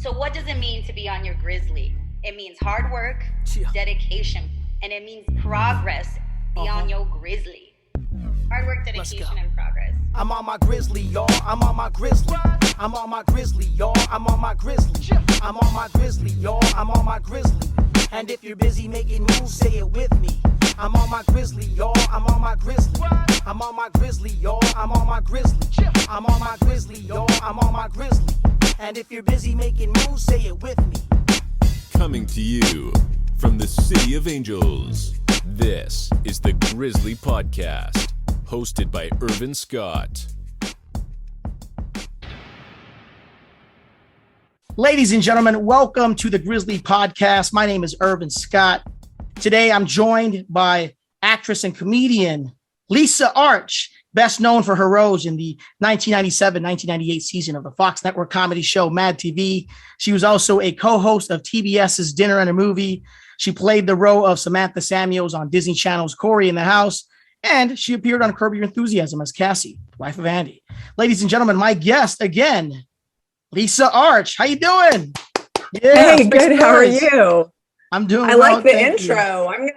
So what does it mean to be on your Grizzly? It means hard work, dedication, and it means progress beyond your Grizzly. Hard work, dedication, and progress. I'm on my Grizzly, y'all. I'm on my Grizzly. I'm on my Grizzly, y'all. I'm on my Grizzly. I'm on my Grizzly, y'all. I'm on my Grizzly. And if you're busy making moves, say it with me. I'm on my Grizzly, y'all. I'm on my Grizzly. I'm on my Grizzly, y'all. I'm on my Grizzly. I'm on my Grizzly, y'all. I'm on my Grizzly. And if you're busy making moves, say it with me. Coming to you from the City of Angels, this is the Grizzly Podcast, hosted by Irvin Scott. Ladies and gentlemen, welcome to the Grizzly Podcast. My name is Irvin Scott. Today, I'm joined by actress and comedian Lisa Arch, best known for her roles in the 1997-1998 season of the Fox Network comedy show Mad TV. She was also a co-host of TBS's Dinner and a Movie. She played the role of Samantha Samuels on Disney Channel's Cory in the House, and she appeared on Curb Your Enthusiasm as Cassie, wife of Andy. Ladies and gentlemen, my guest again, Lisa Arch. How you doing? Yeah, hey, good. How are you? I'm doing. I like the intro. I'm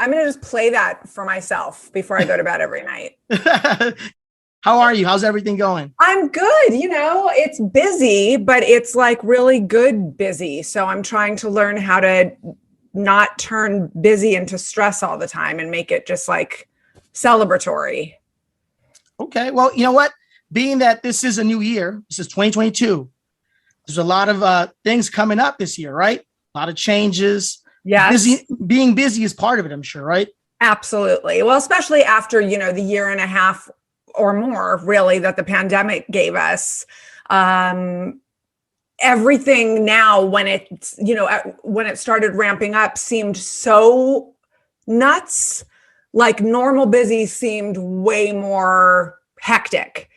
gonna just play that for myself before I go to bed every night. How are you? How's everything going? I'm good. You know, it's busy, but it's like really good busy. So I'm trying to learn how to not turn busy into stress all the time and make it just like celebratory. Okay. Well, you know what? Being that this is a new year, this is 2022. There's a lot of things coming up this year, right? A lot of changes. Yeah. Being busy is part of it, I'm sure, right? Absolutely. Well, especially after, the year and a half or more, really, that the pandemic gave us. Everything now, when it started ramping up, seemed so nuts. Like normal busy seemed way more hectic.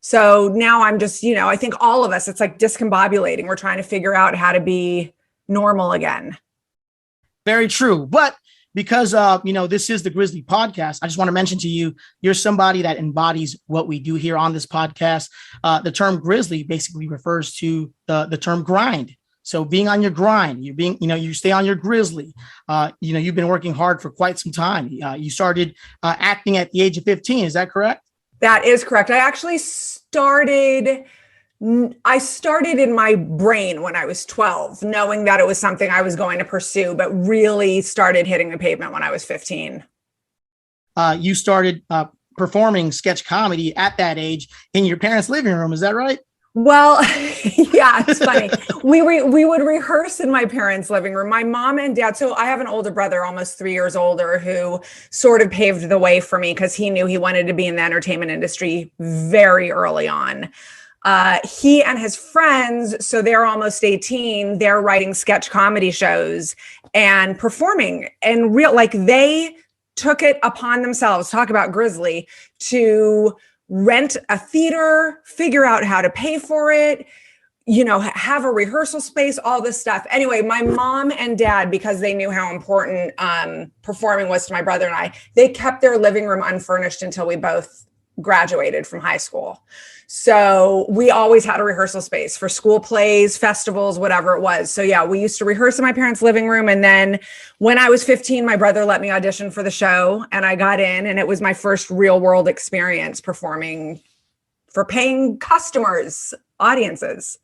So now I'm just, I think all of us, it's like discombobulating. We're trying to figure out how to be normal again. Very true. But because, this is the Grizzly Podcast, I just want to mention to you, you're somebody that embodies what we do here on this podcast. The term Grizzly basically refers to the term grind. So being on your grind, you stay on your Grizzly. You've been working hard for quite some time. You started acting at the age of 15. Is that correct? That is correct. I actually started in my brain when I was 12, knowing that it was something I was going to pursue, but really started hitting the pavement when I was 15. You started performing sketch comedy at that age in your parents' living room. Is that right? Well, yeah, it's funny. We would rehearse in my parents' living room. My mom and dad. So I have an older brother, almost 3 years older, who sort of paved the way for me because he knew he wanted to be in the entertainment industry very early on. He and his friends, so they're almost 18, they're writing sketch comedy shows and performing, and they took it upon themselves, talk about Grizzly, to rent a theater, figure out how to pay for it, have a rehearsal space, all this stuff. Anyway, my mom and dad, because they knew how important performing was to my brother and I, they kept their living room unfurnished until we both graduated from high school. So we always had a rehearsal space for school plays, festivals, whatever it was. So yeah, we used to rehearse in my parents' living room. And then when I was 15, my brother let me audition for the show and I got in, and it was my first real world experience performing for paying customers, audiences.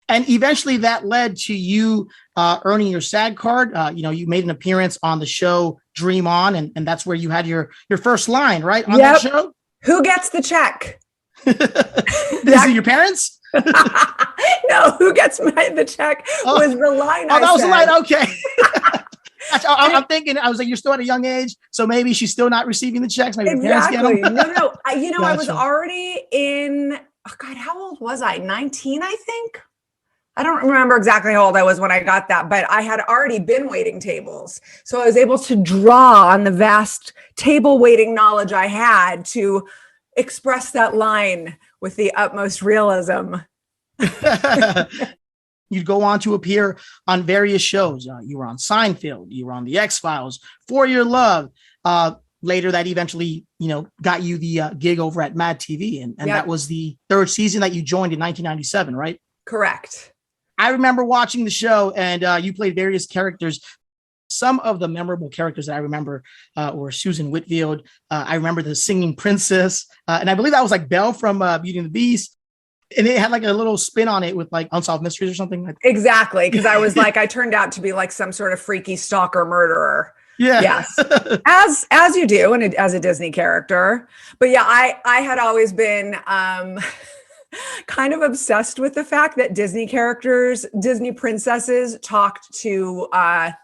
And eventually that led to you earning your SAG card. You made an appearance on the show Dream On, and that's where you had your first line, right? On that show? Who gets the check? Is it your parents? No, who gets the check was the line. That was the line. Okay. I'm thinking, I was like, you're still at a young age, so maybe she's still not receiving the checks. Maybe exactly. Your parents get them. No. Gotcha. I was already in, how old was I? 19, I think. I don't remember exactly how old I was when I got that, but I had already been waiting tables. So I was able to draw on the vast table waiting knowledge I had to express that line with the utmost realism. You'd go on to appear on various shows. You were on Seinfield. You were on The X-Files, For Your Love. Later, that eventually, got you the gig over at Mad TV. And That was the third season that you joined in 1997, right? Correct. I remember watching the show, and you played various characters. Some of the memorable characters that I remember were Susan Whitfield. I remember the singing princess. And I believe that was like Belle from Beauty and the Beast. And it had like a little spin on it with like Unsolved Mysteries or something. Exactly. Because I was like, I turned out to be like some sort of freaky stalker murderer. Yeah. Yes. As you do, and as a Disney character. But yeah, I had always been kind of obsessed with the fact that Disney characters, Disney princesses talked to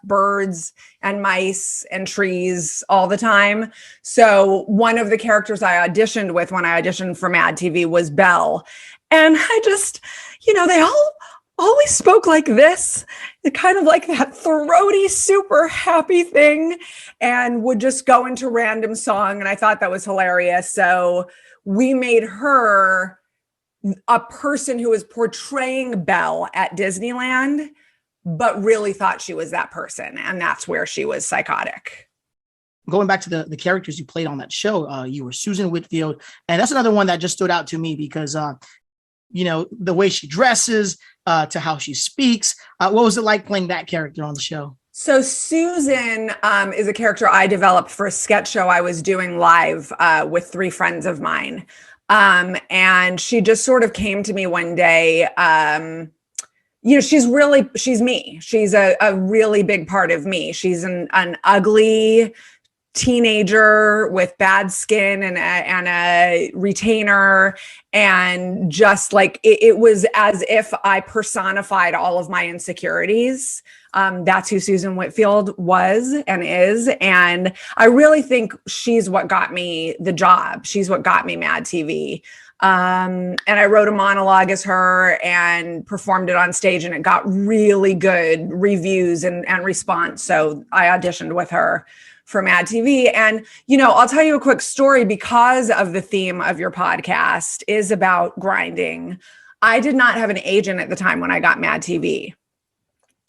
birds and mice and trees all the time. So one of the characters I auditioned with when I auditioned for Mad TV was Belle. And I just, they all always spoke like this, kind of like that throaty, super happy thing, and would just go into random song. And I thought that was hilarious. So we made her a person who was portraying Belle at Disneyland, but really thought she was that person. And that's where she was psychotic. Going back to the characters you played on that show, you were Susan Whitfield. And that's another one that just stood out to me because, the way she dresses, to how she speaks. What was it like playing that character on the show? So Susan is a character I developed for a sketch show I was doing live with 3 friends of mine. And she just sort of came to me one day. She's me. She's a really big part of me. She's an ugly teenager with bad skin and a retainer. And just like, it was as if I personified all of my insecurities. That's who Susan Whitfield was and is. And I really think she's what got me the job. She's what got me Mad TV. And I wrote a monologue as her and performed it on stage, and it got really good reviews and response. So I auditioned with her for Mad TV. And, I'll tell you a quick story because of the theme of your podcast is about grinding. I did not have an agent at the time when I got Mad TV.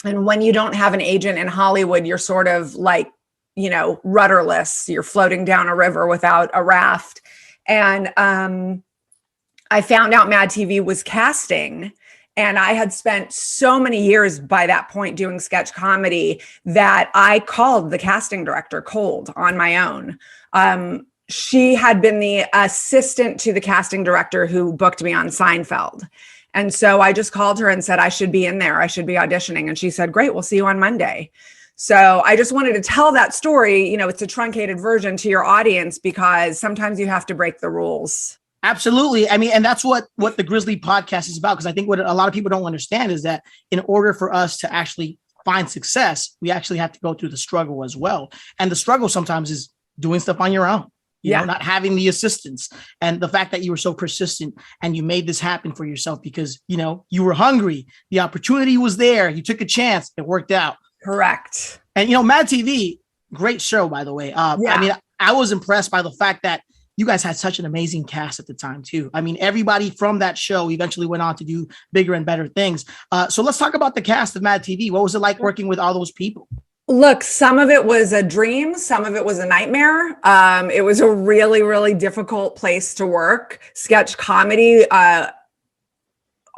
And when you don't have an agent in Hollywood, you're sort of like, rudderless. You're floating down a river without a raft. And I found out Mad TV was casting. And I had spent so many years by that point doing sketch comedy that I called the casting director cold on my own. She had been the assistant to the casting director who booked me on Seinfeld. And so I just called her and said, I should be in there. I should be auditioning. And she said, great, we'll see you on Monday. So I just wanted to tell that story. It's a truncated version to your audience because sometimes you have to break the rules. Absolutely. I mean, and that's what the Grizzly Podcast is about. Because I think what a lot of people don't understand is that in order for us to actually find success, we actually have to go through the struggle as well. And the struggle sometimes is doing stuff on your own, not having the assistance. And the fact that you were so persistent and you made this happen for yourself because, you were hungry. The opportunity was there. You took a chance. It worked out. Correct. And, Mad TV, great show, by the way. I mean, I was impressed by the fact that you guys had such an amazing cast at the time, too. I mean, everybody from that show eventually went on to do bigger and better things. So let's talk about the cast of Mad TV. What was it like working with all those people? Look, some of it was a dream. Some of it was a nightmare. It was a really, really difficult place to work. Sketch comedy,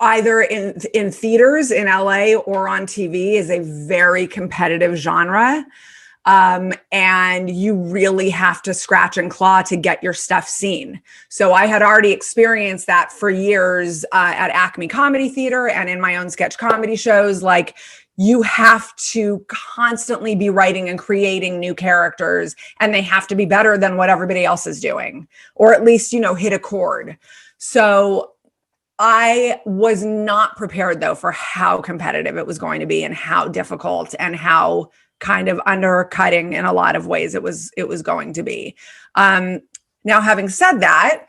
either in theaters in LA or on TV, is a very competitive genre. And you really have to scratch and claw to get your stuff seen. So I had already experienced that for years at Acme Comedy Theater and in my own sketch comedy shows. Like, you have to constantly be writing and creating new characters, and they have to be better than what everybody else is doing, or at least, hit a chord. So I was not prepared, though, for how competitive it was going to be and how difficult and how kind of undercutting in a lot of ways it was going to be. Now, having said that,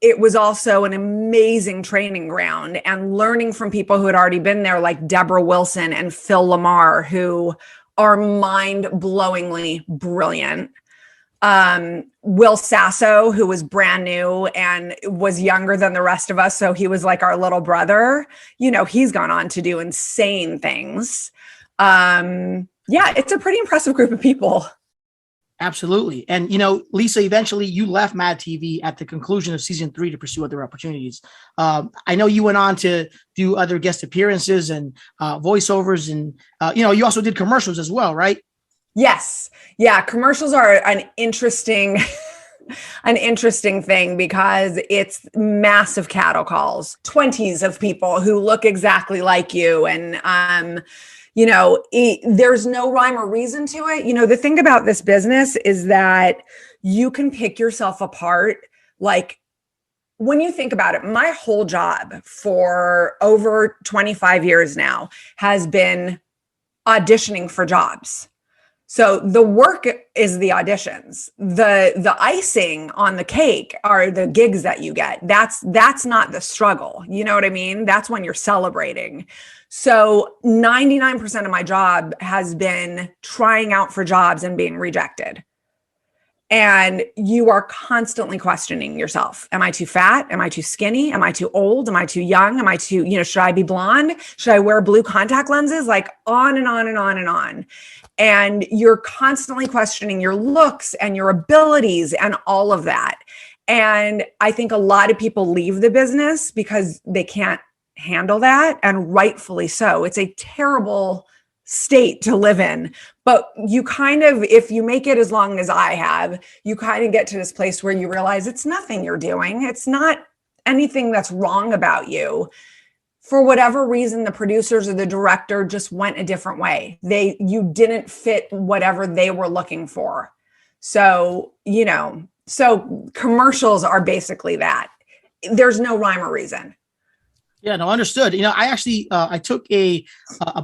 it was also an amazing training ground and learning from people who had already been there, like Deborah Wilson and Phil Lamar, who are mind-blowingly brilliant. Will Sasso, who was brand new and was younger than the rest of us, so he was like our little brother. He's gone on to do insane things. It's a pretty impressive group of people. Absolutely. And, Lisa, eventually you left Mad TV at the conclusion of season 3 to pursue other opportunities. I know you went on to do other guest appearances and voiceovers, and, you also did commercials as well, right? Yes. Yeah. Commercials are an interesting thing because it's massive cattle calls, 20s of people who look exactly like you. And, there's no rhyme or reason to it. The thing about this business is that you can pick yourself apart. Like, when you think about it, my whole job for over 25 years now has been auditioning for jobs. So the work is the auditions. The icing on the cake are the gigs that you get. That's not the struggle. You know what I mean? That's when you're celebrating. So 99% of my job has been trying out for jobs and being rejected. And you are constantly questioning yourself. Am I too fat? Am I too skinny? Am I too old? Am I too young? Am I too, should I be blonde? Should I wear blue contact lenses? Like on and on and on and on. And you're constantly questioning your looks and your abilities and all of that. And I think a lot of people leave the business because they can't handle that, and rightfully so. It's a terrible state to live in, but you kind of, if you make it as long as I have, you kind of get to this place where you realize it's nothing you're doing. It's not anything that's wrong about you. For whatever reason, the producers or the director just went a different way. You didn't fit whatever they were looking for. So, so commercials are basically that. There's no rhyme or reason. Yeah, no, understood. I actually, I took a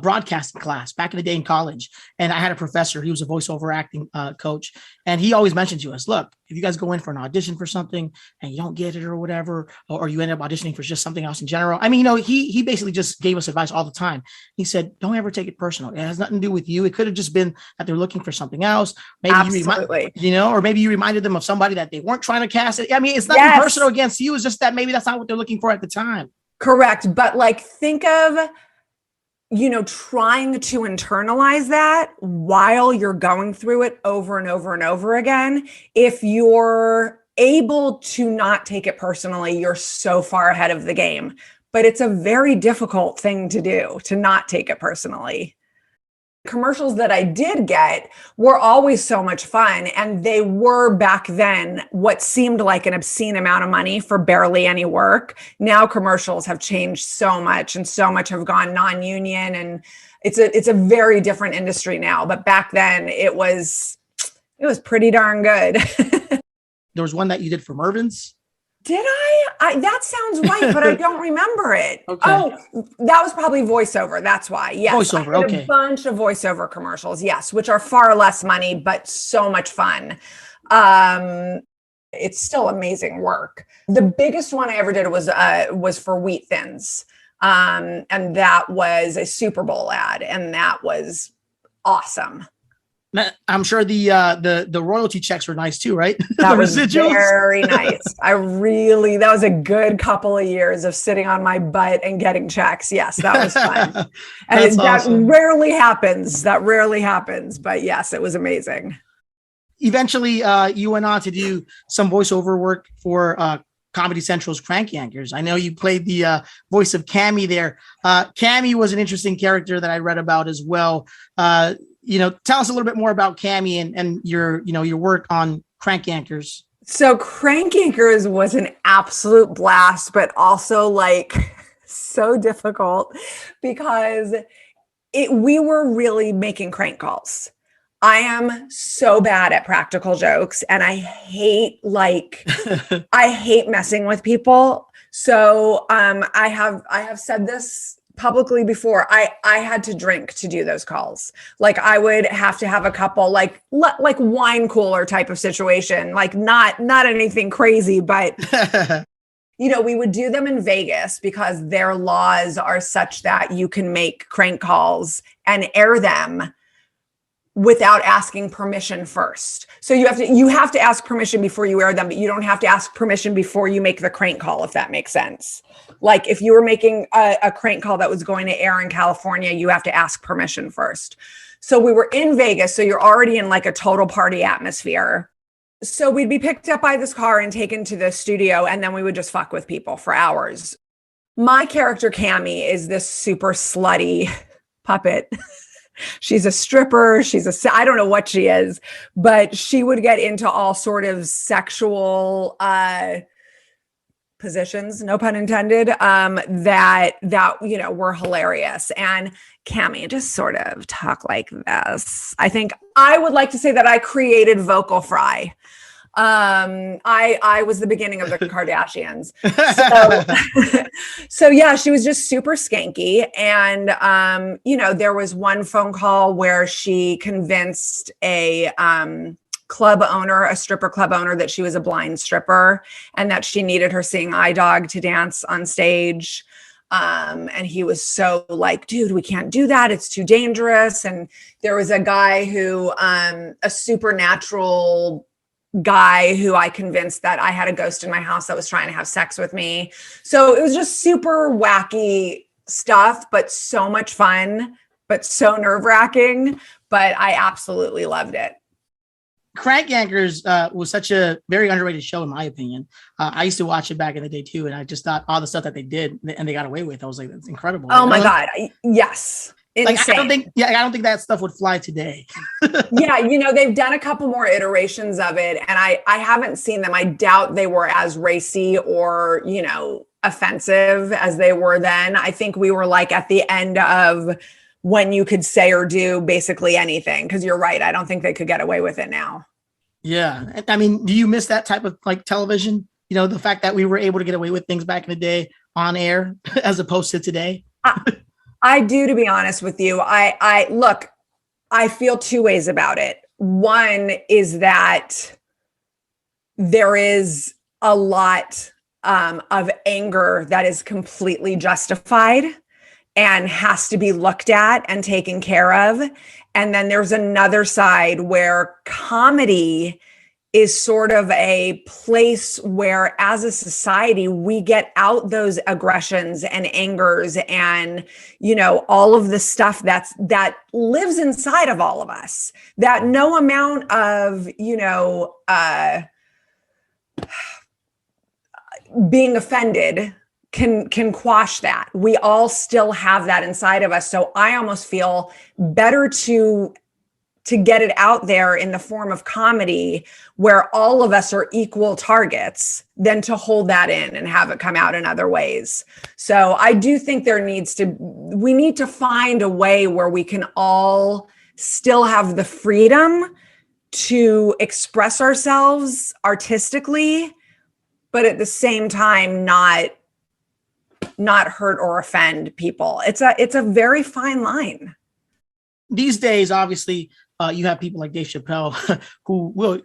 broadcasting class back in the day in college, and I had a professor. He was a voiceover acting coach, and he always mentioned to us, look, if you guys go in for an audition for something and you don't get it or whatever, or you end up auditioning for just something else in general. I mean, he basically just gave us advice all the time. He said, don't ever take it personal. It has nothing to do with you. It could have just been that they're looking for something else. Maybe Absolutely. or maybe you reminded them of somebody that they weren't trying to cast it. I mean, it's nothing personal against you. It's just that maybe that's not what they're looking for at the time. Correct. But think of, trying to internalize that while you're going through it over and over and over again. If you're able to not take it personally, you're so far ahead of the game. But it's a very difficult thing to do, to not take it personally. Commercials that I did get were always so much fun. And they were back then what seemed like an obscene amount of money for barely any work. Now commercials have changed so much, and so much have gone non-union, and it's a very different industry now. But back then it was pretty darn good. There was one that you did from Irvin's. Did I? That sounds right, but I don't remember it. Okay. Oh, that was probably voiceover. That's why. Yes. Voiceover. I did Okay. A bunch of voiceover commercials. Yes, which are far less money, but so much fun. It's still amazing work. The biggest one I ever did was for Wheat Thins, and that was a Super Bowl ad, and that was awesome. I'm sure the royalty checks were nice too, right? That was very nice. That was a good couple of years of sitting on my butt and getting checks. Yes, that was fun. And awesome. That rarely happens. But yes, it was amazing. Eventually, you went on to do some voiceover work for Comedy Central's Crank Yankers. I know you played the voice of Cammie there. Cammie was an interesting character that I read about as well. Tell us a little bit more about Cammie and your work on Crank Yankers. So Crank Yankers was an absolute blast, but also so difficult because we were really making crank calls. I am so bad at practical jokes, and I hate messing with people. So I have said this publicly before. I had to drink to do those calls. I would have to have a couple, like wine cooler type of situation, not anything crazy, but we would do them in Vegas because their laws are such that you can make crank calls and air them without asking permission first. So you have to ask permission before you air them, but you don't have to ask permission before you make the crank call, if that makes sense. Like if you were making a crank call that was going to air in California, you have to ask permission first. So we were in Vegas, so you're already in like a total party atmosphere. So we'd be picked up by this car and taken to the studio, and then we would just fuck with people for hours. My character, Cammie, is this super slutty puppet. She's a stripper. I don't know what she is, but she would get into all sort of sexual positions, no pun intended, that were hilarious. And Cammie just sort of talk like this. I think I would like to say that I created vocal fry. I was the beginning of the Kardashians. So yeah, she was just super skanky. And, there was one phone call where she convinced a stripper club owner, that she was a blind stripper and that she needed her seeing eye dog to dance on stage. And he was so like, dude, we can't do that. It's too dangerous. And there was a guy who, a supernatural guy who I convinced that I had a ghost in my house that was trying to have sex with me. So it was just super wacky stuff, but so much fun, but so nerve-wracking, but I absolutely loved it. Crank Yankers was such a very underrated show, in my opinion. I used to watch it back in the day too, and I just thought all the stuff that they did and they got away with, I was like, that's incredible. Oh my God. Yes. Insane. Like, I don't think that stuff would fly today. Yeah, they've done a couple more iterations of it, and I haven't seen them. I doubt they were as racy or, offensive as they were then. I think we were like at the end of when you could say or do basically anything, because you're right. I don't think they could get away with it now. Yeah. I mean, do you miss that type of like television? The fact that we were able to get away with things back in the day on air as opposed to today? I do, to be honest with you. I feel two ways about it. One is that there is a lot of anger that is completely justified and has to be looked at and taken care of. And then there's another side where comedy is sort of a place where, as a society, we get out those aggressions and angers and, all of the stuff that lives inside of all of us, that no amount of, being offended can quash that. We all still have that inside of us. So I almost feel better to get it out there in the form of comedy where all of us are equal targets than to hold that in and have it come out in other ways. So I do think we need to find a way where we can all still have the freedom to express ourselves artistically, but at the same time, not hurt or offend people. It's a very fine line. These days, obviously, you have people like Dave Chappelle who will,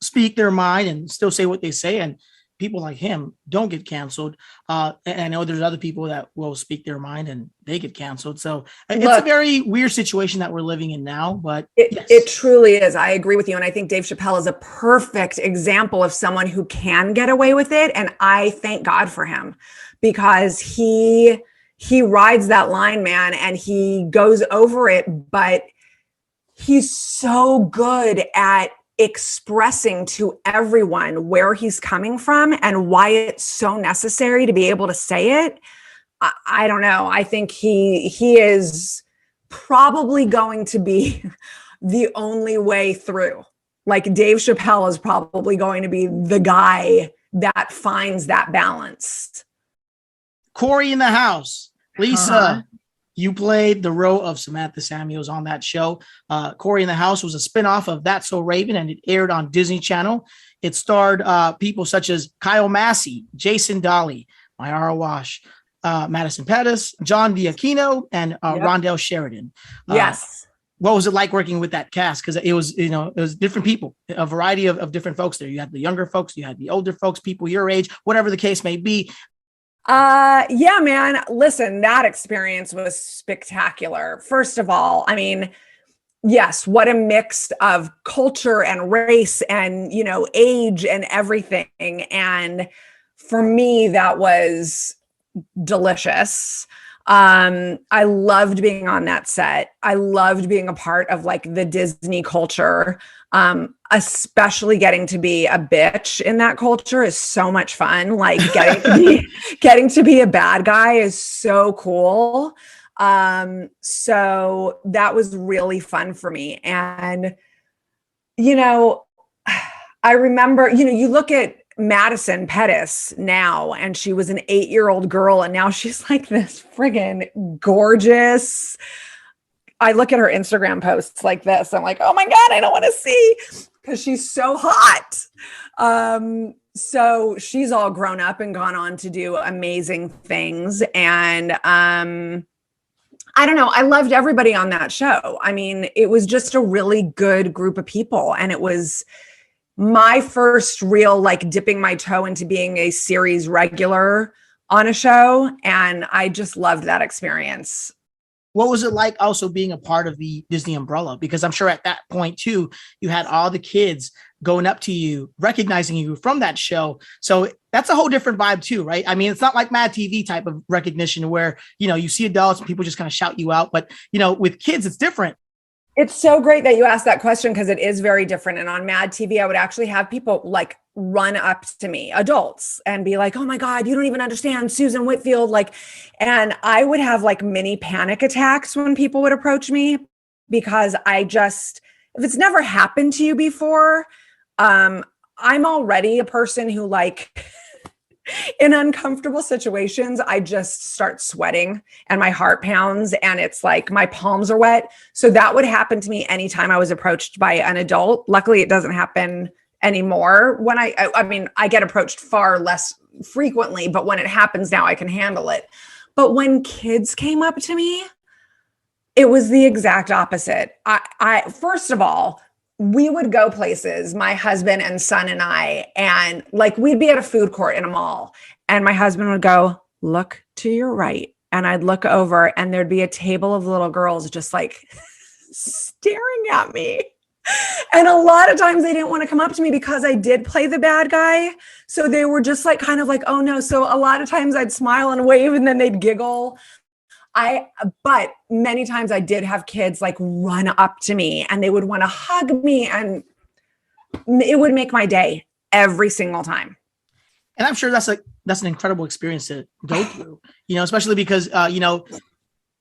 speak their mind and still say what they say. And people like him don't get canceled. And I know there's other people that will speak their mind and they get canceled. So it's a very weird situation that we're living in now, but it truly is. I agree with you. And I think Dave Chappelle is a perfect example of someone who can get away with it. And I thank God for him, because he rides that line, man, and he goes over it, but he's so good at expressing to everyone where he's coming from and why it's so necessary to be able to say it. I don't know. I think he is probably going to be the only way through. Like Dave Chappelle is probably going to be the guy that finds that balance. Cory in the house. Lisa, you played the role of Samantha Samuels on that show. Cory in the House was a spinoff of That's So Raven, and it aired on Disney Channel. It starred people such as Kyle Massey, Jason Dolly, Mayara Wash, Madison Pettis, John D'Aquino, and Rondell Sheridan. Yes. What was it like working with that cast? Because it was different people, a variety of different folks there. You had the younger folks, you had the older folks, people your age, whatever the case may be. Yeah, man. Listen, that experience was spectacular. First of all, I mean, Yes, what a mix of culture and race and, age and everything. And for me, that was delicious. I loved being on that set. I loved being a part of like the Disney culture. Especially getting to be a bitch in that culture is so much fun. Like getting to be a bad guy is so cool. So that was really fun for me. And, I remember, you look at Madison Pettis now, and she was an 8-year-old girl, and now she's like this friggin' gorgeous. I look at her Instagram posts like this. I'm like, oh my God, I don't want to see, because she's so hot. So she's all grown up and gone on to do amazing things. And, I don't know. I loved everybody on that show. I mean, it was just a really good group of people. And it was my first real, like, dipping my toe into being a series regular on a show. And I just loved that experience. What was it like also being a part of the Disney umbrella? Because I'm sure at that point too, you had all the kids going up to you, recognizing you from that show. So that's a whole different vibe too, right? I mean, it's not like Mad TV type of recognition where, you see adults and people just kind of shout you out. But, with kids, it's different. It's so great that you asked that question, because it is very different. And on Mad TV, I would actually have people like run up to me, adults, and be like, oh my God, you don't even understand Susan Whitfield. And I would have like mini panic attacks when people would approach me, because if it's never happened to you before, I'm already a person who in uncomfortable situations, I just start sweating and my heart pounds and it's like my palms are wet. So that would happen to me anytime I was approached by an adult. Luckily, it doesn't happen anymore. When I get approached far less frequently, but when it happens now, I can handle it. But when kids came up to me, it was the exact opposite. I first of all, we would go places, my husband and son and I, and we'd be at a food court in a mall, and my husband would go, look to your right. And I'd look over and there'd be a table of little girls just staring at me. And a lot of times they didn't want to come up to me because I did play the bad guy. So they were just oh no. So a lot of times I'd smile and wave and then they'd giggle. But many times I did have kids run up to me and they would want to hug me, and it would make my day every single time. And I'm sure that's an incredible experience to go through, especially because,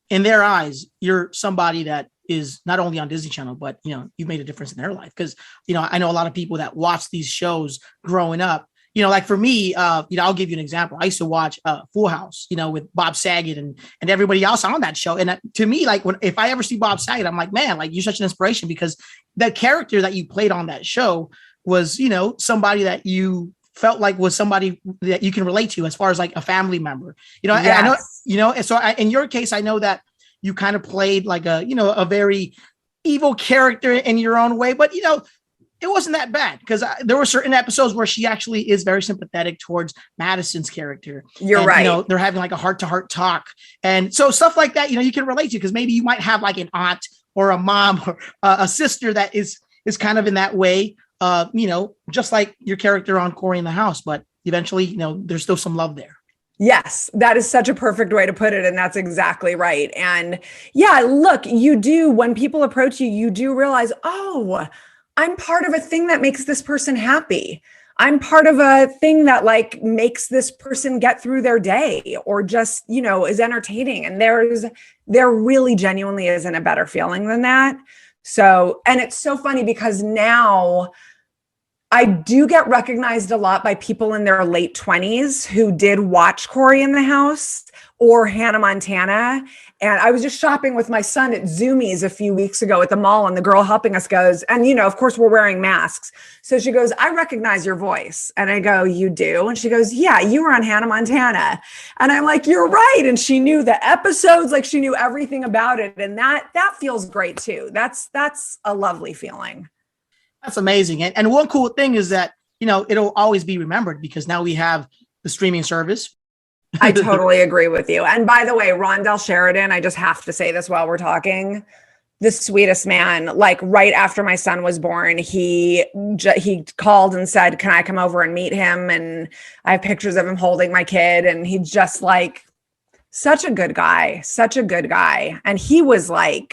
in their eyes, you're somebody that is not only on Disney Channel, but, you've made a difference in their life. Because, I know a lot of people that watch these shows growing up. For me, I'll give you an example. I used to watch Full House, with Bob Saget and everybody else on that show. And to me, if I ever see Bob Saget, I'm like, man, you're such an inspiration, because the character that you played on that show was, somebody that you felt like was somebody that you can relate to as far as a family member, yes. And I know, and so in your case, I know that you kind of played a very evil character in your own way, but, it wasn't that bad, because there were certain episodes where she actually is very sympathetic towards Madison's character. You're right. They're having a heart-to-heart talk. And so stuff like that, you can relate to, because maybe you might have an aunt or a mom or a sister that is kind of in that way, just like your character on Cory in the House. But eventually, there's still some love there. Yes, that is such a perfect way to put it. And that's exactly right. And yeah, look, when people approach you, you do realize, oh, I'm part of a thing that makes this person happy. I'm part of a thing that makes this person get through their day, or just, is entertaining. And there really genuinely isn't a better feeling than that. So, and it's so funny because now I do get recognized a lot by people in their late 20s who did watch Cory in the House or Hannah Montana. And I was just shopping with my son at Zoomies a few weeks ago at the mall, and the girl helping us goes, and of course we're wearing masks. So she goes, I recognize your voice. And I go, you do? And she goes, yeah, you were on Hannah Montana. And I'm like, you're right. And she knew the episodes, she knew everything about it. And that feels great too. That's a lovely feeling. That's amazing. And one cool thing is that, it'll always be remembered, because now we have the streaming service. I totally agree with you. And by the way, Rondell Sheridan, I just have to say this while we're talking, the sweetest man. Like right after my son was born, he called and said, "Can I come over and meet him?" And I have pictures of him holding my kid, and he just like such a good guy. And he was the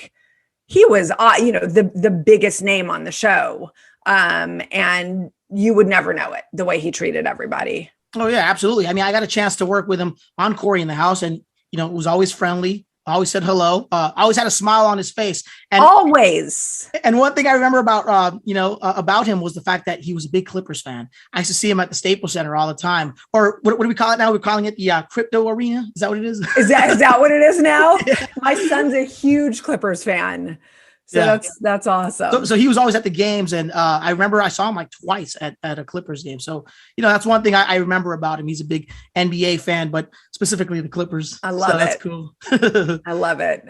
biggest name on the show. And you would never know it, the way he treated everybody. Oh yeah, absolutely. I mean, I got a chance to work with him on Cory in the House, and it was always friendly. I always said hello. Always had a smile on his face. And always. And one thing I remember about him was the fact that he was a big Clippers fan. I used to see him at the Staples Center all the time. Or what do we call it now? We're calling it the crypto arena. Is that what it is? Is that what it is now? Yeah. My son's a huge Clippers fan. So yeah. That's awesome. So he was always at the games, and I remember I saw him like twice at a Clippers game. So that's one thing I remember about him. He's a big NBA fan, but specifically the Clippers. I love it. That's cool. I love it.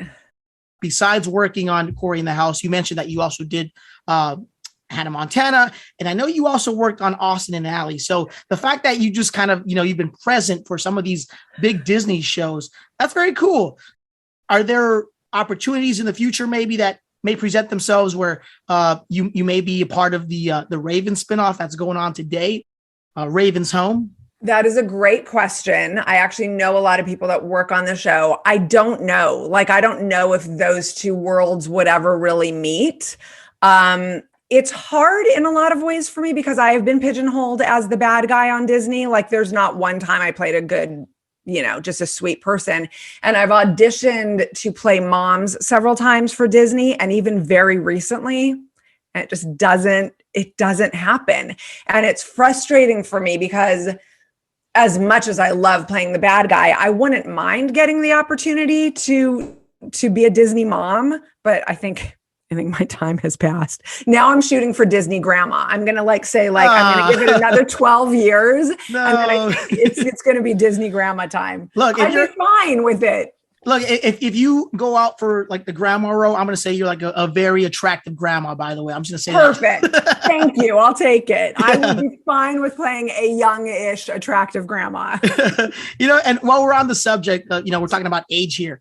Besides working on Cory in the House, you mentioned that you also did Hannah Montana, and I know you also worked on Austin and Ally. So the fact that you just kind of you've been present for some of these big Disney shows, that's very cool. Are there opportunities in the future maybe that may present themselves where you may be a part of the Raven spinoff that's going on today, Raven's Home? That is a great question. I actually know a lot of people that work on the show. I don't know. I don't know if those two worlds would ever really meet. It's hard in a lot of ways for me because I have been pigeonholed as the bad guy on Disney. There's not one time I played a good just a sweet person. And I've auditioned to play moms several times for Disney, and even very recently, and it just doesn't happen. And it's frustrating for me because as much as I love playing the bad guy, I wouldn't mind getting the opportunity to be a Disney mom, but I think my time has passed. Now I'm shooting for Disney grandma. I'm going to I'm going to give it another 12 years. No. And then I think it's going to be Disney grandma time. Look, I'd be fine with it. Look, if you go out for the grandma role, I'm going to say you're a very attractive grandma, by the way. I'm just going to say perfect. That. Thank you. I'll take it. I would be fine with playing a young-ish attractive grandma. And while we're on the subject, we're talking about age here.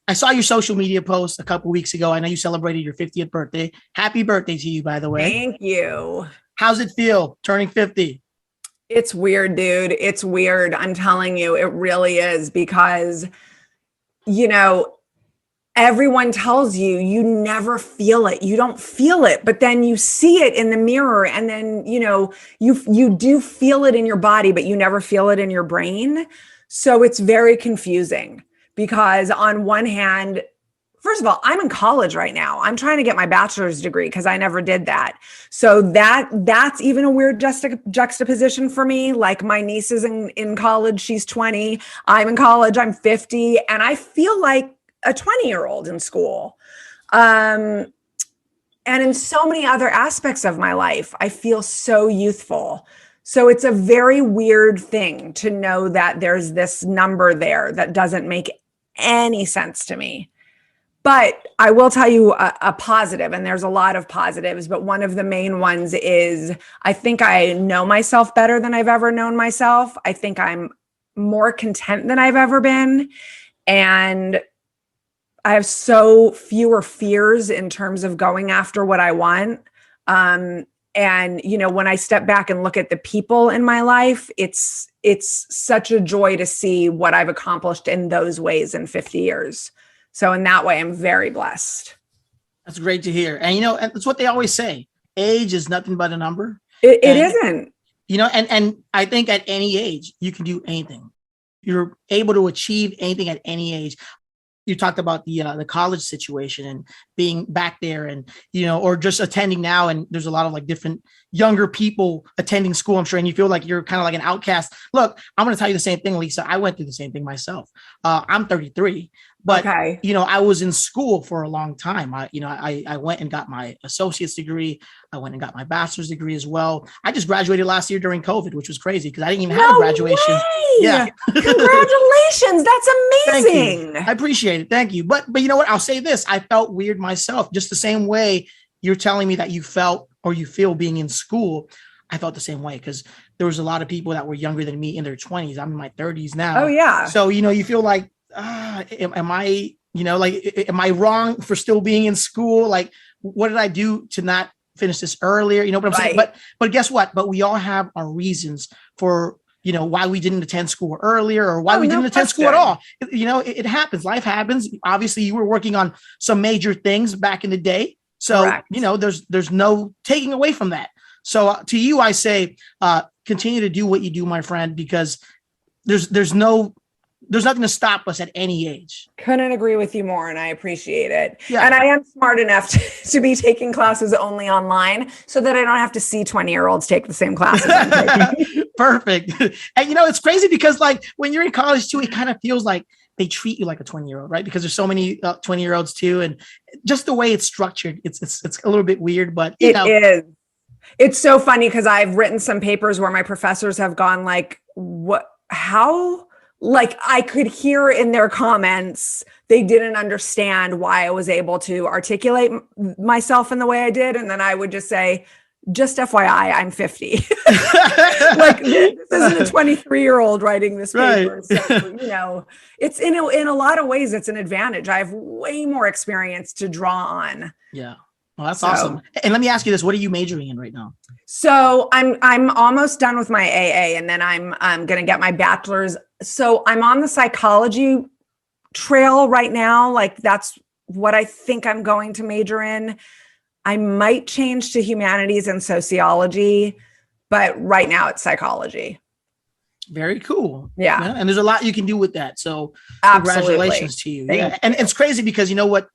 I saw your social media post a couple weeks ago. I know you celebrated your 50th birthday. Happy birthday to you, by the way. Thank you. How's it feel turning 50? It's weird, dude. It's weird. I'm telling you, it really is because, everyone tells you, you never feel it. You don't feel it, but then you see it in the mirror. And then, you do feel it in your body, but you never feel it in your brain. So it's very confusing. Because on one hand, first of all, I'm in college right now. I'm trying to get my bachelor's degree because I never did that. So that's even a weird juxtaposition for me. My niece is in college. She's 20. I'm in college. I'm 50. And I feel like a 20-year-old in school. And in so many other aspects of my life, I feel so youthful. So it's a very weird thing to know that there's this number there that doesn't make any sense to me. But I will tell you a positive, and there's a lot of positives, but one of the main ones is I think I know myself better than I've ever known myself. I think I'm more content than I've ever been. And I have so fewer fears in terms of going after what I want. And, when I step back and look at the people in my life, it's such a joy to see what I've accomplished in those ways in 50 years. So in that way, I'm very blessed. That's great to hear. And, and that's what they always say. Age is nothing but a number. It isn't. And I think at any age, you can do anything. You're able to achieve anything at any age. You talked about the college situation and being back there and, or just attending now. And there's a lot of different younger people attending school, I'm sure. And you feel like you're kind of like an outcast. Look, I'm going to tell you the same thing, Lisa. I went through the same thing myself. I'm 33, but, okay. I was in school for a long time. I went and got my associate's degree. I went and got my bachelor's degree as well. I just graduated last year during COVID, which was crazy because I didn't even have a graduation. Way! Yeah. Congratulations. That's amazing. I appreciate it. Thank you. But you know what? I'll say this. I felt weird myself, just the same way you're telling me that you felt or you feel being in school. I felt the same way because there was a lot of people that were younger than me in their 20s. I'm in my 30s now. Oh, yeah. So, you feel like, am I Like, am I wrong for still being in school? Like, what did I do to not finish this earlier? You know what I'm saying? But guess what? But we all have our reasons for, why we didn't attend school earlier or why we didn't attend school at all. It happens. Life happens. Obviously, you were working on some major things back in the day. So, Correct. There's no taking away from that. So to you, I say, continue to do what you do, my friend, because there's nothing to stop us at any age. Couldn't agree with you more, and I appreciate it. Yeah. And I am smart enough to be taking classes only online so that I don't have to see 20-year-olds take the same classes I'm taking. Perfect. And it's crazy because like when you're in college too, it kind of feels like they treat you like a 20-year-old, right? Because there's so many 20-year-olds too, and just the way it's structured, it's a little bit weird, but it is. It's so funny because I've written some papers where my professors have gone like, what? How? Like I could hear in their comments, they didn't understand why I was able to articulate myself in the way I did. And then I would just say, just FYI, I'm 50. Like this isn't a 23-year-old writing this paper. Right. So, it's in a lot of ways, it's an advantage. I have way more experience to draw on. Yeah. Well, that's awesome. And let me ask you this. What are you majoring in right now? So I'm almost done with my AA, and then I'm going to get my bachelor's. So I'm on the psychology trail right now. Like that's what I think I'm going to major in. I might change to humanities and sociology, but right now it's psychology. Very cool. Yeah. And there's a lot you can do with that. So Absolutely. Congratulations to you. Yeah. And it's crazy because you know what,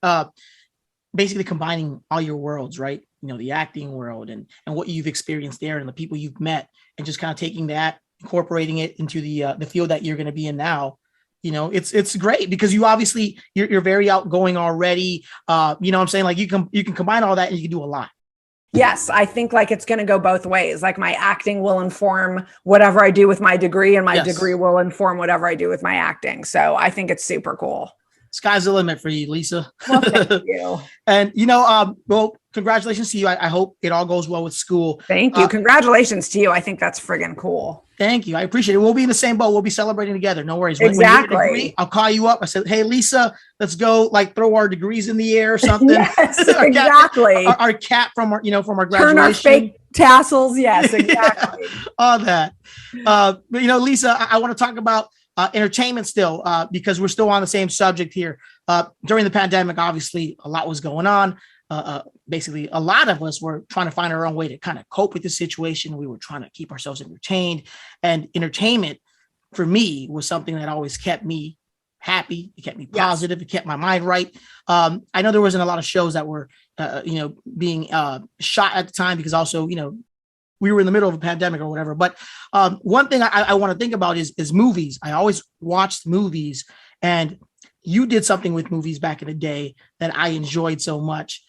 basically combining all your worlds, right? The acting world and what you've experienced there and the people you've met, and just kind of taking that, incorporating it into the field that you're going to be in now. It's great because you obviously you're very outgoing already. What I'm saying? Like you can combine all that and you can do a lot. Yes, I think like it's going to go both ways. Like my acting will inform whatever I do with my degree, and my degree will inform whatever I do with my acting. So I think it's super cool. Sky's the limit for you, Lisa. Well, thank you. And, congratulations to you. I hope it all goes well with school. Thank you. Congratulations to you. I think that's friggin' cool. Thank you. I appreciate it. We'll be in the same boat. We'll be celebrating together. No worries. Exactly. When you get a degree, I'll call you up. I said, hey, Lisa, let's go like throw our degrees in the air or something. Yes, exactly. Our cap from our graduation. Turn our fake tassels. Yes, exactly. Yeah, all that. But Lisa, I want to talk about entertainment still, because we're still on the same subject here. During the pandemic, obviously, a lot was going on. Basically, a lot of us were trying to find our own way to kind of cope with the situation. We were trying to keep ourselves entertained. And entertainment, for me, was something that always kept me happy. It kept me positive. Yes. It kept my mind right. I know there wasn't a lot of shows that were, being shot at the time because also, we were in the middle of a pandemic or whatever. But one thing I want to think about is movies. I always watched movies, and you did something with movies back in the day that I enjoyed so much.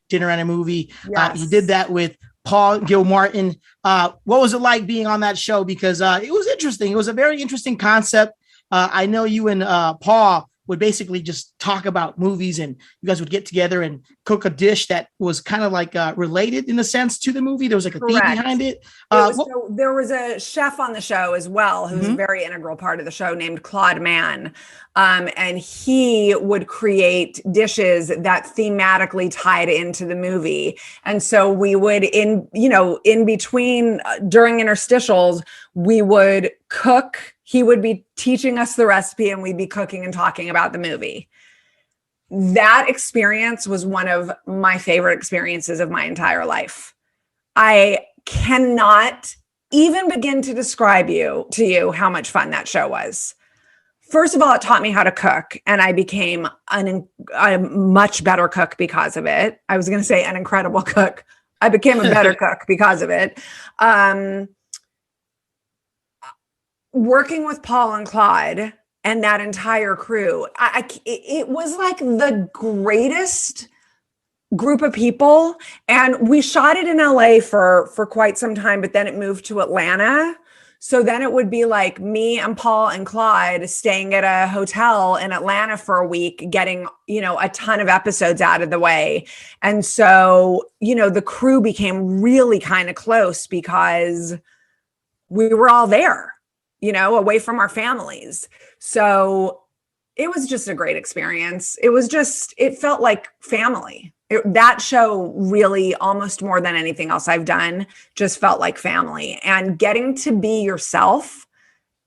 Dinner and a Movie. Yes. You did that with Paul Gilmartin. What was it like being on that show? Because it was interesting. It was a very interesting concept. I know you and Paul would basically just talk about movies, and you guys would get together and cook a dish that was kind of like related in a sense to the movie. There was like a theme behind it. There was a chef on the show as well, who was a very integral part of the show, named Claude Mann. And he would create dishes that thematically tied into the movie. And so we would in between during interstitials, we would cook. He would be teaching us the recipe and we'd be cooking and talking about the movie. That experience was one of my favorite experiences of my entire life. I cannot even begin to describe to you how much fun that show was. First of all, it taught me how to cook, and I became a much better cook because of it. I was going to say an incredible cook. I became a better cook because of it. Working with Paul and Claude and that entire crew, it was like the greatest group of people. And we shot it in LA for quite some time, but then it moved to Atlanta. So then it would be like me and Paul and Claude staying at a hotel in Atlanta for a week, getting, a ton of episodes out of the way. And so, the crew became really kind of close because we were all there, away from our families. So It was just a great experience. It felt like family. That show really, almost more than anything else I've done, just felt like family. And getting to be yourself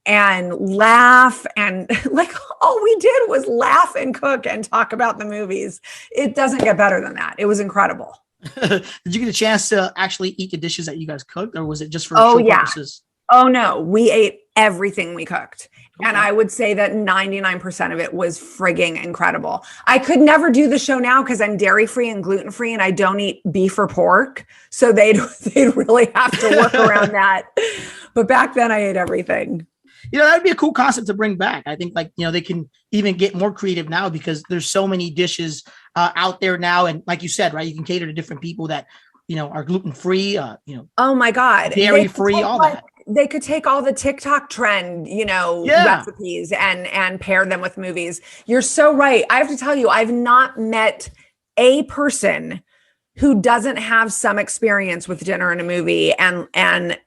and laugh, and like all we did was laugh and cook and talk about the movies. It doesn't get better than that. It was incredible. Did you get a chance to actually eat the dishes that you guys cooked, or was it just for show purposes? Oh no, we ate everything we cooked. Okay. And I would say that 99% of it was frigging incredible. I could never do the show now because I'm dairy-free and gluten-free and I don't eat beef or pork. So they'd really have to work around that. But back then I ate everything. That'd be a cool concept to bring back. I think they can even get more creative now because there's so many dishes out there now. And like you said, right, you can cater to different people that, are gluten-free, oh my God, dairy-free, all that. They could take all the TikTok trend, recipes and pair them with movies. You're so right. I have to tell you, I've not met a person who doesn't have some experience with dinner and a movie and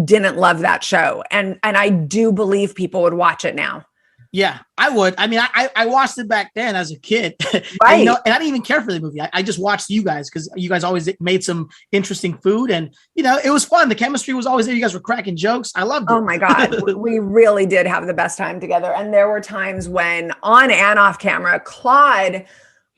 didn't love that show. And I do believe people would watch it now. Yeah, I would. I mean, I watched it back then as a kid. Right. And I didn't even care for the movie. I just watched you guys because you guys always made some interesting food. And, it was fun. The chemistry was always there. You guys were cracking jokes. I loved it. Oh, my God. We really did have the best time together. And there were times when on and off camera, Claude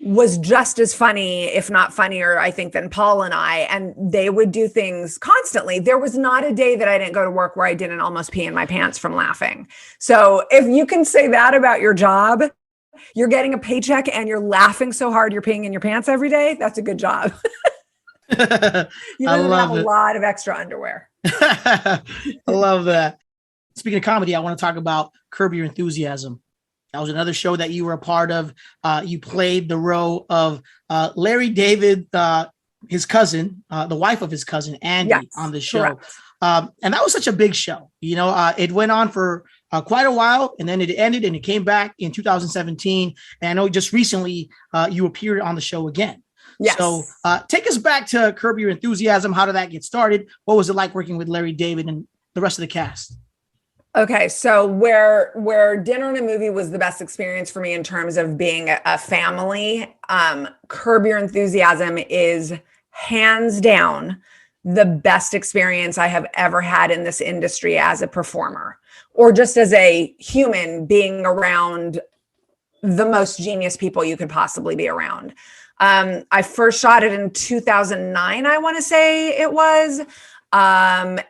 was just as funny, if not funnier, I think, than Paul and I. And they would do things constantly. There was not a day that I didn't go to work where I didn't almost pee in my pants from laughing. So if you can say that about your job, you're getting a paycheck and you're laughing so hard you're peeing in your pants every day, that's a good job. You don't have a lot of extra underwear. I love that. Speaking of comedy, I want to talk about Curb Your Enthusiasm. That was another show that you were a part of. You played the role of Larry David, his cousin, the wife of his cousin, Andy, on the show. And that was such a big show. It went on for quite a while, and then it ended, and it came back in 2017. And I know just recently you appeared on the show again. Yes. So take us back to Curb Your Enthusiasm. How did that get started? What was it like working with Larry David and the rest of the cast? Okay, so where dinner and a movie was the best experience for me in terms of being a family, Curb Your Enthusiasm is hands down the best experience I have ever had in this industry as a performer, or just as a human being around the most genius people you could possibly be around. I first shot it in 2009, I want to say it was, and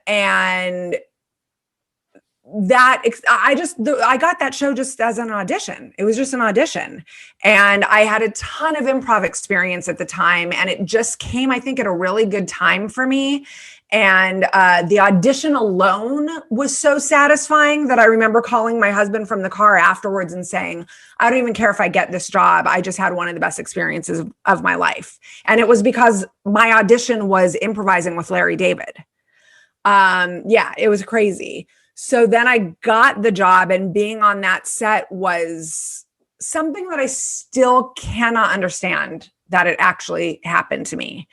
I got that show just as an audition. It was just an audition. And I had a ton of improv experience at the time. And it just came, I think, at a really good time for me. And the audition alone was so satisfying that I remember calling my husband from the car afterwards and saying, I don't even care if I get this job. I just had one of the best experiences of my life. And it was because my audition was improvising with Larry David. It was crazy. So then I got the job, and being on that set was something that I still cannot understand that it actually happened to me.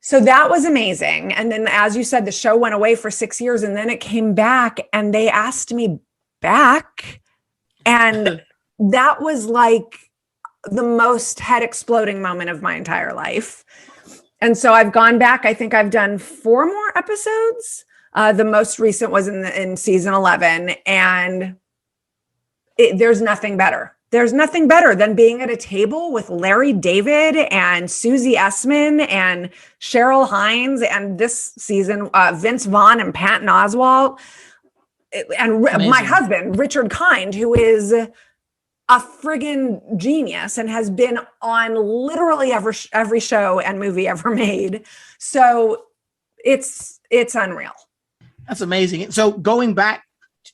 So that was amazing. And then, as you said, the show went away for 6 years, and then it came back and they asked me back. And that was like the most head exploding moment of my entire life. And so I've gone back. I think I've done 4 more episodes. The most recent was in season 11, and there's nothing better. There's nothing better than being at a table with Larry David and Susie Essman and Cheryl Hines, and this season, Vince Vaughn and Patton Oswalt, and my husband, Richard Kind, who is a friggin' genius and has been on literally every show and movie ever made. So it's unreal. That's amazing. So going back,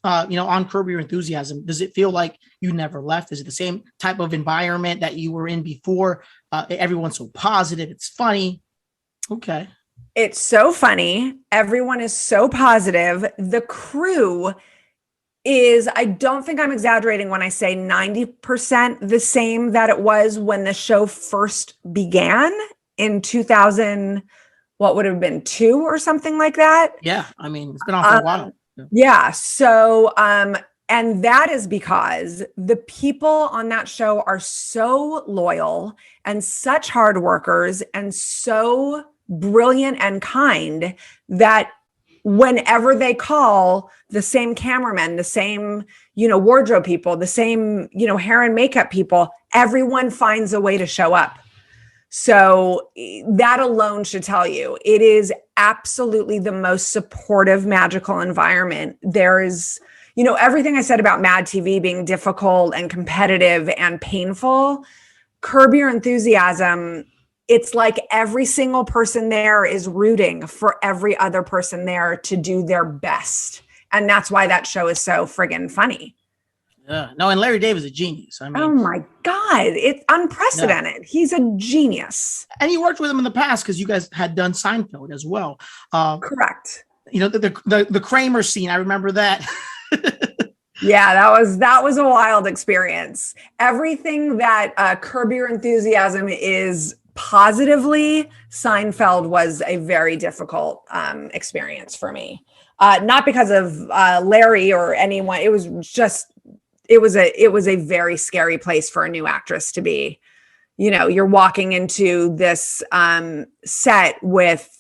on Curb Your Enthusiasm, does it feel like you never left? Is it the same type of environment that you were in before? Everyone's so positive. It's funny. Okay. It's so funny. Everyone is so positive. The crew is, I don't think I'm exaggerating when I say 90% the same that it was when the show first began in 2000. What would have been 2 or something like that? Yeah. I mean, it's been on for a while. Yeah. So And that is because the people on that show are so loyal and such hard workers and so brilliant and kind that whenever they call, the same cameramen, the same, wardrobe people, the same, hair and makeup people, everyone finds a way to show up. So that alone should tell you it is absolutely the most supportive, magical environment. There is, everything I said about Mad TV being difficult and competitive and painful, Curb Your Enthusiasm, it's like every single person there is rooting for every other person there to do their best. And that's why that show is so friggin' funny. Yeah. No, and Larry David is a genius. I mean, oh my God, it's unprecedented. Yeah. He's a genius. And you worked with him in the past because you guys had done Seinfeld as well. Correct. The Kramer scene, I remember that. Yeah, that was a wild experience. Everything that Curb Your Enthusiasm is positively, Seinfeld was a very difficult experience for me. Not because of Larry or anyone. It was just, it was a very scary place for a new actress to be. You're walking into this set with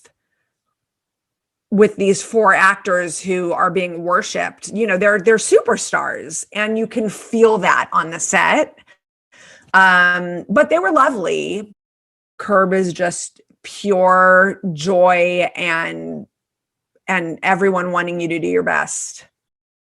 these 4 actors who are being worshipped. They're superstars, and you can feel that on the set. But they were lovely. Curb is just pure joy and everyone wanting you to do your best.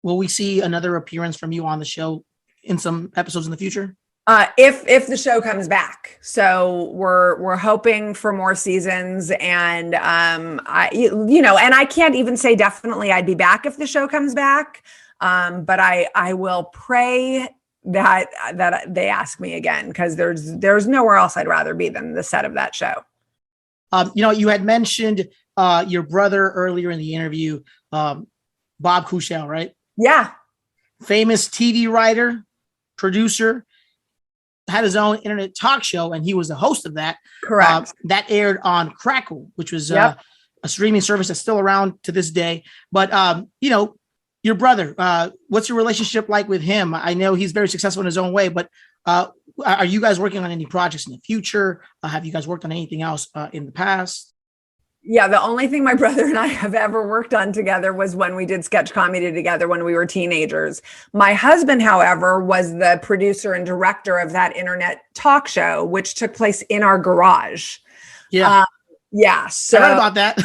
Will we see another appearance from you on the show in some episodes in the future? If the show comes back. So we're hoping for more seasons, and and I can't even say definitely I'd be back if the show comes back. But I will pray that they ask me again, because there's nowhere else I'd rather be than the set of that show. You had mentioned your brother earlier in the interview, Bob Kuchel, right? Yeah. Famous TV writer, producer, had his own internet talk show, and he was the host of that. Correct. That aired on Crackle, which was a streaming service that's still around to this day. But, your brother, what's your relationship like with him? I know he's very successful in his own way, but are you guys working on any projects in the future? Have you guys worked on anything else in the past? Yeah, the only thing my brother and I have ever worked on together was when we did sketch comedy together when we were teenagers. My husband, however, was the producer and director of that internet talk show, which took place in our garage. Yeah. So I heard about that.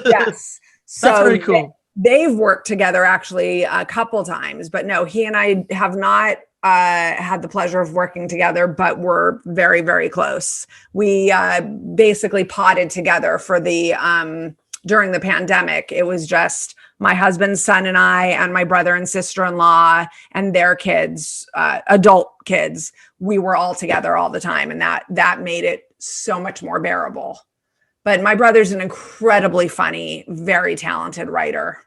Yes. So that's very cool. They've worked together actually a couple times, but no, he and I have not had the pleasure of working together, but we're very, very close. We basically potted together for during the pandemic. It was just my husband's son and I, and my brother and sister-in-law and their kids, adult kids. We were all together all the time, and that made it so much more bearable. But my brother's an incredibly funny, very talented writer.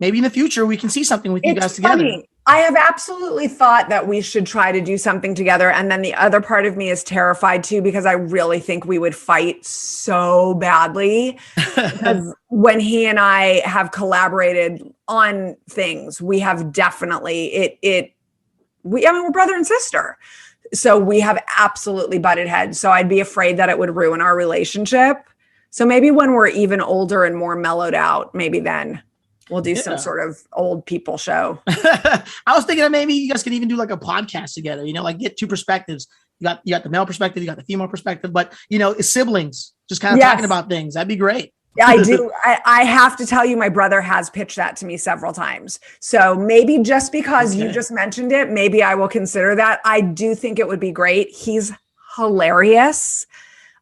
Maybe in the future we can see something with you guys together. Funny. I have absolutely thought that we should try to do something together. And then the other part of me is terrified too, because I really think we would fight so badly. Because when he and I have collaborated on things, we have definitely, we're brother and sister. So we have absolutely butted heads. So I'd be afraid that it would ruin our relationship. So maybe when we're even older and more mellowed out, maybe then we'll do some sort of old people show. I was thinking that maybe you guys could even do like a podcast together, like get 2 perspectives. You got the male perspective, you got the female perspective, but siblings just kind of talking about things. That'd be great. Yeah, I do. I have to tell you, my brother has pitched that to me several times. So maybe just because you just mentioned it, maybe I will consider that. I do think it would be great. He's hilarious.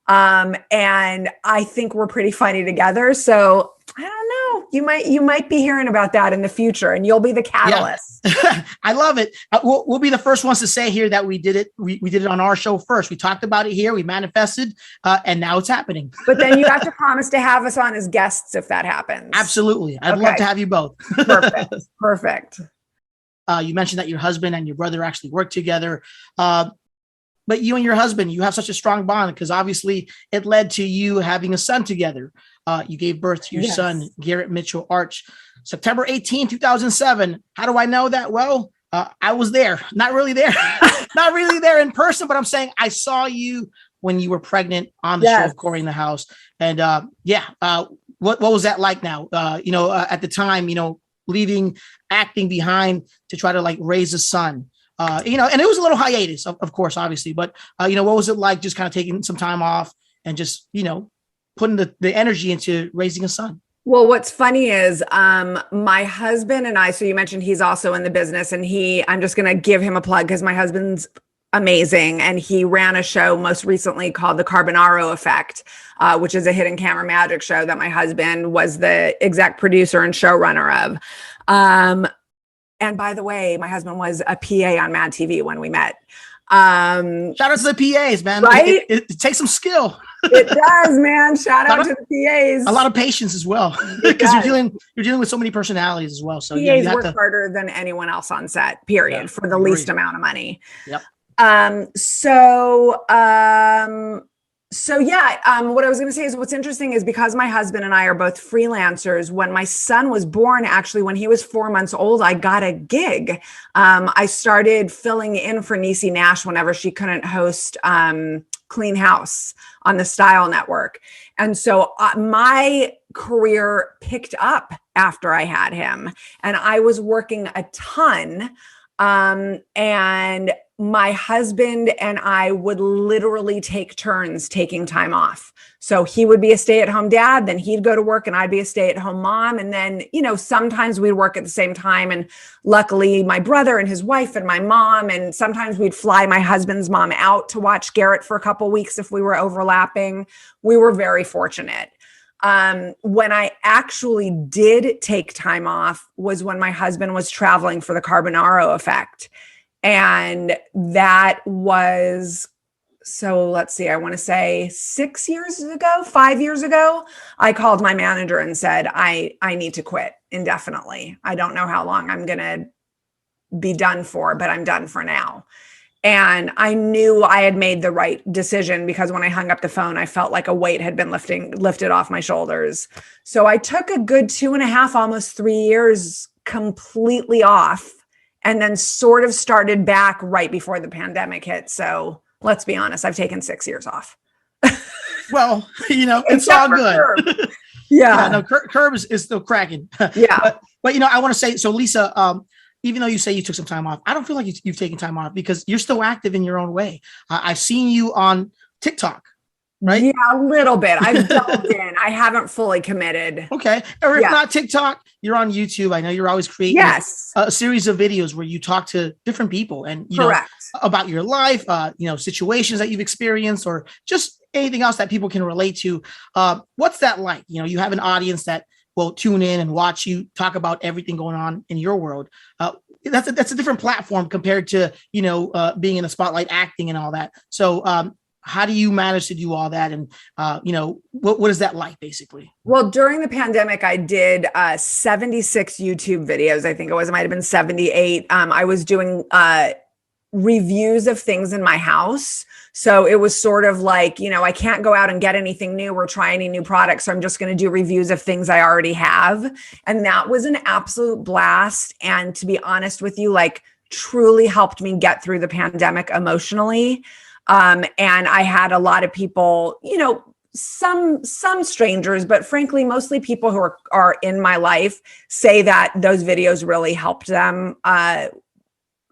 And I think we're pretty funny together. So I don't know. You might be hearing about that in the future, and you'll be the catalyst. Yeah. I love it. We'll be the first ones to say here that we did it. We did it on our show first. We talked about it here. We manifested, and now it's happening. But then you have to promise to have us on as guests if that happens. Absolutely. I'd love to have you both. Perfect. You mentioned that your husband and your brother actually work together. What but you and your husband, you have such a strong bond because obviously it led to you having a son together. You gave birth to your son, Garrett Mitchell Arch, September 18, 2007. How do I know that? Well, I was there, not really there, not really there in person, but I'm saying I saw you when you were pregnant on the show of Cory in the House. And what was that like now? At the time, leaving acting behind to try to like raise a son, and it was a little hiatus, of course, obviously, but what was it like just kind of taking some time off and just, putting the energy into raising a son? Well, what's funny is my husband and I, so you mentioned he's also in the business, and I'm just going to give him a plug because my husband's amazing. And he ran a show most recently called The Carbonaro Effect, which is a hidden camera magic show that my husband was the exec producer and showrunner of. And by the way, my husband was a PA on Mad TV when we met. Shout out to the PAs, man. Right? It takes some skill. It does, man. Shout out to the PAs. A lot of patience as well, because you're dealing with so many personalities as well. So PAs you have work harder than anyone else on set, period, for the least amount of money. Yep. What I was going to say is what's interesting is because my husband and I are both freelancers, when my son was born, actually, when he was 4 months old, I got a gig. I started filling in for Niecy Nash whenever she couldn't host Clean House on the Style Network. And so my career picked up after I had him, and I was working a ton. And my husband and I would literally take turns taking time off. So he would be a stay-at-home dad, then he'd go to work and I'd be a stay-at-home mom. And then, sometimes we'd work at the same time. And luckily my brother and his wife and my mom, and sometimes we'd fly my husband's mom out to watch Garrett for a couple of weeks if we were overlapping. We were very fortunate. When I actually did take time off was when my husband was traveling for the Carbonaro Effect. And that was, so let's see, I want to say 5 years ago, I called my manager and said, I need to quit indefinitely. I don't know how long I'm going to be done for, but I'm done for now. And I knew I had made the right decision because when I hung up the phone, I felt like a weight had been lifted off my shoulders. So I took a good 2.5, almost 3 years completely off, and then sort of started back right before the pandemic hit. So let's be honest, I've taken 6 years off. Well, it's all good. Yeah. Curb is still cracking. Yeah. But I want to say, so Lisa, even though you say you took some time off, I don't feel like you've taken time off because you're still active in your own way. I've seen you on TikTok, right? Yeah, a little bit. I've delved in. I haven't fully committed. Okay. Or if not TikTok, you're on YouTube. I know you're always creating a series of videos where you talk to different people and, about your life, situations that you've experienced or just anything else that people can relate to. What's that like? You have an audience that will tune in and watch you talk about everything going on in your world. That's a different platform compared to, being in the spotlight acting and all that. So how do you manage to do all that? And, what is that like basically? Well, during the pandemic, I did 76 YouTube videos. I think it might have been 78. I was doing reviews of things in my house. So it was sort of like, I can't go out and get anything new or try any new products. So I'm just going to do reviews of things I already have. And that was an absolute blast. And to be honest with you, truly helped me get through the pandemic emotionally. And I had a lot of people, some strangers, but frankly, mostly people who are in my life say that those videos really helped them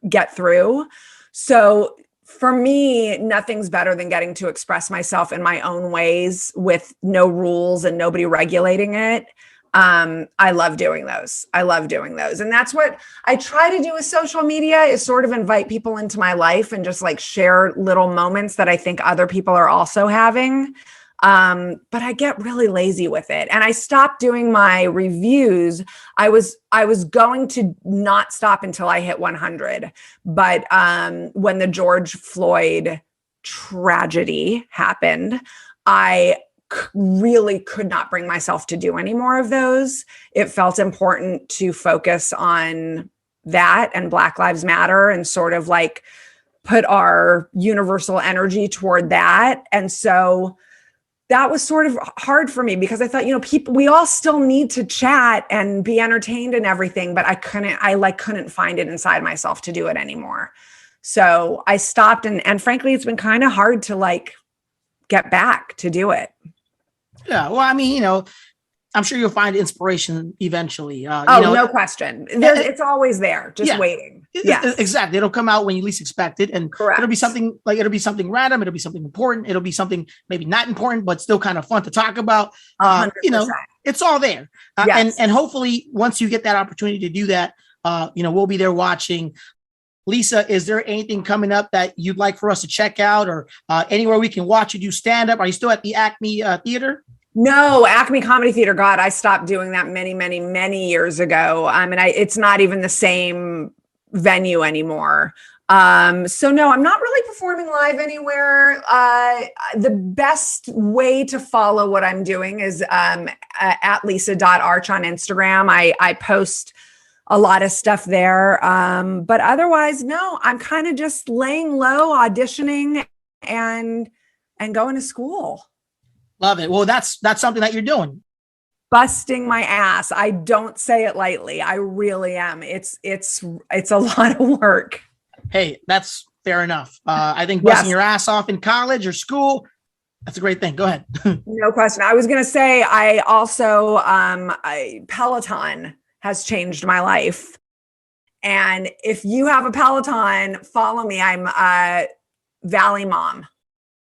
get through. So for me, nothing's better than getting to express myself in my own ways with no rules and nobody regulating it. I love doing those. And that's what I try to do with social media, is sort of invite people into my life and just share little moments that I think other people are also having. But I get really lazy with it. And I stopped doing my reviews. I was going to not stop until I hit 100. But when the George Floyd tragedy happened, I really could not bring myself to do any more of those. It felt important to focus on that and Black Lives Matter and sort of put our universal energy toward that. And so that was sort of hard for me because I thought, we all still need to chat and be entertained and everything, but I couldn't find it inside myself to do it anymore. So I stopped, and frankly, it's been kind of hard to get back to do it. Yeah. Well, I mean, I'm sure you'll find inspiration eventually. No question. It's always there, just waiting. Yeah, exactly. It'll come out when you least expect it, and correct. It'll be something random. It'll be something important. It'll be something maybe not important, but still kind of fun to talk about. 100%. It's all there. Yes. And hopefully, once you get that opportunity to do that, we'll be there watching. Lisa, is there anything coming up that you'd like for us to check out, or anywhere we can watch you do stand up? Are you still at the Acme Theater? No, Acme Comedy Theater. God, I stopped doing that many, many, many years ago. I mean, it's not even the same venue anymore. So no, I'm not really performing live anywhere. The best way to follow what I'm doing is at lisa.arch on Instagram. I post a lot of stuff there. But otherwise, no, I'm kind of just laying low, auditioning and going to school. Love it. Well, that's something that you're doing. Busting my ass. I don't say it lightly. I really am. It's a lot of work. Hey, that's fair enough. I think busting your ass off in college or school, that's a great thing. Go ahead. No question. I was going to say, I also, Peloton has changed my life. And if you have a Peloton, follow me. I'm Valley Mom.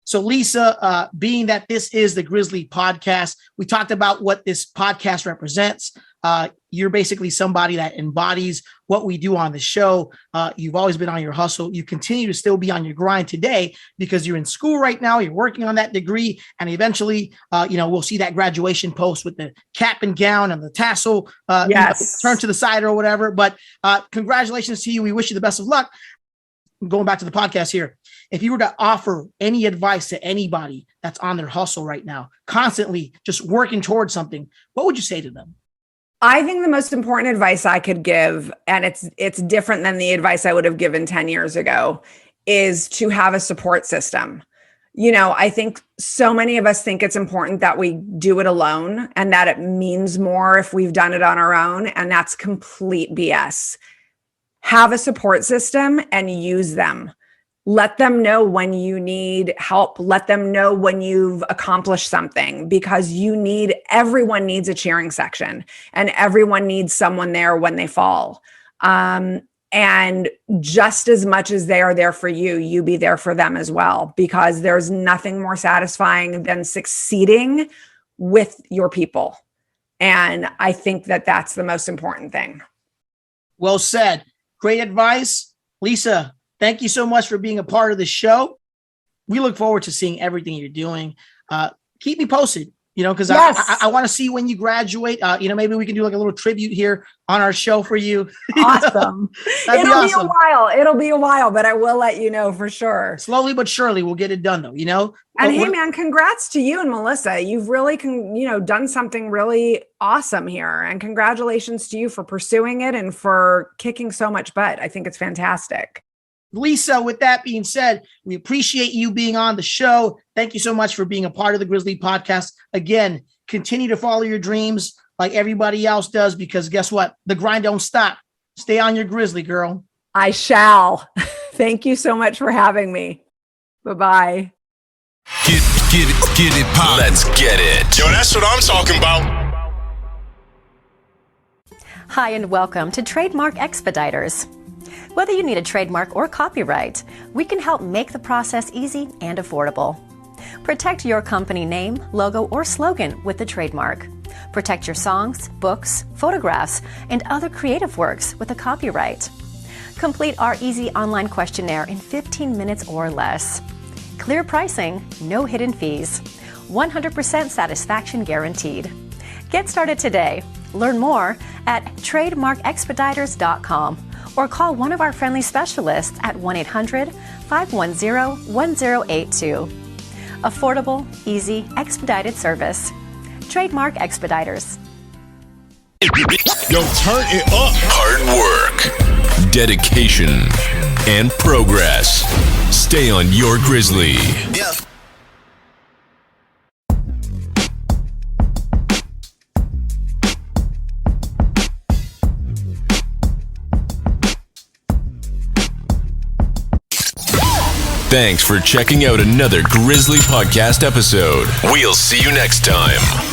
So Lisa, being that this is the Grizzly Podcast, we talked about what this podcast represents. You're basically somebody that embodies what we do on the show. You've always been on your hustle. You continue to still be on your grind today because you're in school right now. You're working on that degree. And eventually, we'll see that graduation post with the cap and gown and the tassel turn to the side or whatever. But congratulations to you. We wish you the best of luck. Going back to the podcast here, if you were to offer any advice to anybody that's on their hustle right now, constantly just working towards something, what would you say to them? I think the most important advice I could give, and it's different than the advice I would have given 10 years ago, is to have a support system. I think so many of us think it's important that we do it alone and that it means more if we've done it on our own. And that's complete BS. Have a support system and use them. Let them know when you need help. Let them know when you've accomplished something, because everyone needs a cheering section and everyone needs someone there when they fall. And just as much as they are there for you, you be there for them as well, because there's nothing more satisfying than succeeding with your people. And I think that that's the most important thing. Well said. Great advice. Lisa, thank you so much for being a part of the show. We look forward to seeing everything you're doing. Keep me posted, because I want to see when you graduate. Maybe we can do like a little tribute here on our show for you. Awesome. It'll be a while. It'll be a while, but I will let you know for sure. Slowly but surely we'll get it done though, And hey man, congrats to you and Melissa. You've really done something really awesome here. And congratulations to you for pursuing it and for kicking so much butt. I think it's fantastic. Lisa, with that being said, we appreciate you being on the show. Thank you so much for being a part of the Grizzly Podcast. Again, continue to follow your dreams like everybody else does, because guess what? The grind don't stop. Stay on your Grizzly, girl. I shall. Thank you so much for having me. Bye-bye. Get it, pop. Let's get it. Yo, that's what I'm talking about. Hi, and welcome to Trademark Expediters. Whether you need a trademark or copyright, we can help make the process easy and affordable. Protect your company name, logo, or slogan with the trademark. Protect your songs, books, photographs, and other creative works with a copyright. Complete our easy online questionnaire in 15 minutes or less. Clear pricing, no hidden fees. 100% satisfaction guaranteed. Get started today. Learn more at trademarkexpediters.com or call one of our friendly specialists at 1-800-510-1082. Affordable, easy, expedited service. Trademark Expediters. Yo, turn it up. Hard work, dedication, and progress. Stay on your Grizzly. Yeah. Thanks for checking out another Grizzly Podcast episode. We'll see you next time.